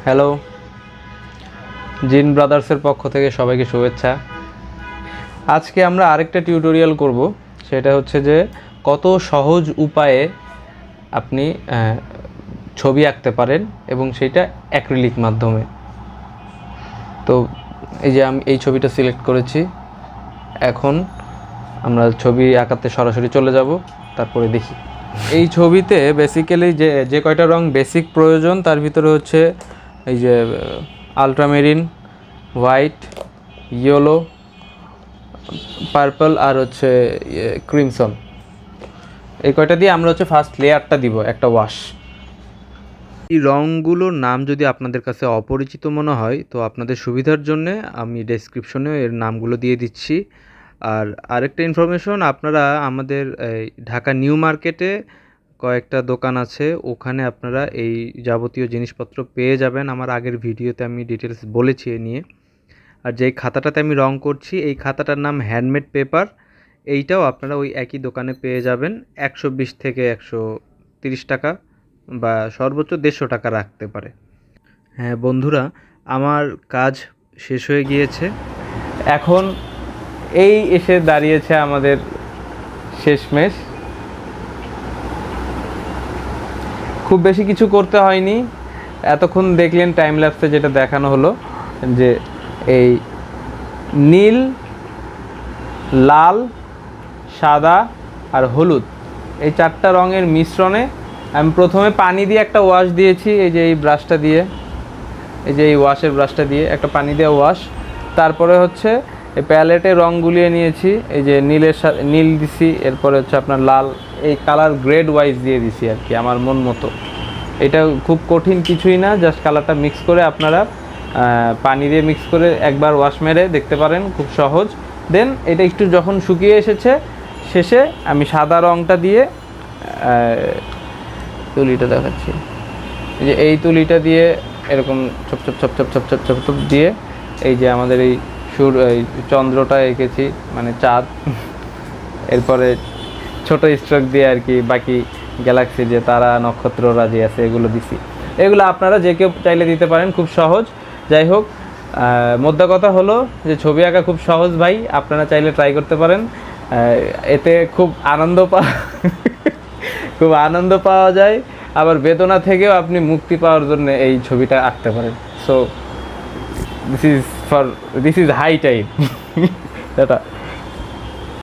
Hello, জিন ব্রাদার্সের পক্ষ থেকে সবাইকে শুভেচ্ছা। আজকে আমরা আরেকটা টিউটোরিয়াল করব, সেটা হচ্ছে যে কত সহজ উপায়ে আপনি ছবি আঁকতে পারেন এবং সেটা অ্যাক্রিলিক মাধ্যমে। তো এই যে আমি এই ছবিটা সিলেক্ট করেছি, এখন আমরা ছবি আঁকাতে সরাসরি চলে যাব, তারপরে দেখি। এই ছবিতে বেসিক্যালি যে কয়টা রং বেসিক প্রয়োজন তার ভিতরে হচ্ছে এই যে আলট্রামেরিন, হোয়াইট, ইয়েলো, পার্পল আর হচ্ছে ক্রিমসন। এই কয়টা দিয়ে আমরা হচ্ছে ফার্স্ট লেয়ারটা দিব, একটা ওয়াশ। এই রঙগুলোর নাম যদি আপনাদের কাছে অপরিচিত মনে হয় তো আপনাদের সুবিধার জন্য আমি ডেসক্রিপশনে এর নামগুলো দিয়ে দিচ্ছি। আর আরেকটা ইনফরমেশন, আপনারা আমাদের ঢাকা নিউ মার্কেটে কয়েকটা দোকান আছে, ওখানে আপনারা এই যাবতীয় জিনিসপত্র পেয়ে যাবেন। আমার আগের ভিডিওতে আমি ডিটেলস বলেছি এ নিয়ে। আর যেই খাতাটাতে আমি রং করছি এই খাতাটার নাম হ্যান্ডমেড পেপার, এইটাও আপনারা ওই একই দোকানে পেয়ে যাবেন। 120 থেকে 130 টাকা বা সর্বোচ্চ 150 টাকা রাখতে পারে। হ্যাঁ বন্ধুরা, আমার কাজ শেষ হয়ে গিয়েছে, এখন এই এসে দাঁড়িয়েছে আমাদের শেষমেশ। খুব বেশি কিছু করতে হয়নি, এতক্ষণ দেখলেন টাইম ল্যাপসে যেটা দেখানো হলো যে এই নীল, লাল, সাদা আর হলুদ এই চারটা রঙের মিশ্রণে আমি প্রথমে পানি দিয়ে একটা ওয়াশ দিয়েছি, এই যে এই ব্রাশটা দিয়ে, এই যে এই ওয়াশের ব্রাশটা দিয়ে একটা পানি দিয়ে ওয়াশ। তারপরে হচ্ছে এই প্যালেটে রং গুলিয়ে নিয়েছি, এই যে নীল দিছি, এরপরে হচ্ছে আপনার লাল, এই কালার গ্রেড ওয়াইজ দিয়ে দিছি আর কি আমার মন মতো। এটা খুব কঠিন কিছুই না, জাস্ট কালারটা মিক্স করে আপনারা পানি দিয়ে মিক্স করে একবার ওয়াশ মেরে দেখতে পারেন, খুব সহজ। দেন এটা একটু যখন শুকিয়ে এসেছে, শেষে আমি সাদা রঙটা দিয়ে তুলিটা দেখাচ্ছি, এই যে এই তুলিটা দিয়ে এরকম ছোপ ছোপ ছোপ ছোপ ছোপ ছোপ ছোপ ছোপ দিয়ে এই যে আমাদের এই এই চন্দ্রটা এঁকেছি, মানে চাঁদ। এরপরে ছোট স্ট্রোক দিয়ে আর কি বাকি গ্যালাক্সি যে তারা নক্ষত্ররা যে আছে এগুলো দিছি। এগুলো আপনারা যে কেউ চাইলে দিতে পারেন, খুব সহজ। যাই হোক, মোদ্দা কথা হলো যে ছবি আঁকা খুব সহজ ভাই, আপনারা চাইলে ট্রাই করতে পারেন। এতে খুব আনন্দ পাওয়া যায়, আবার বেদনা থেকেও আপনি মুক্তি পাওয়ার জন্য এই ছবিটা আঁকতে পারেন। So this is high time.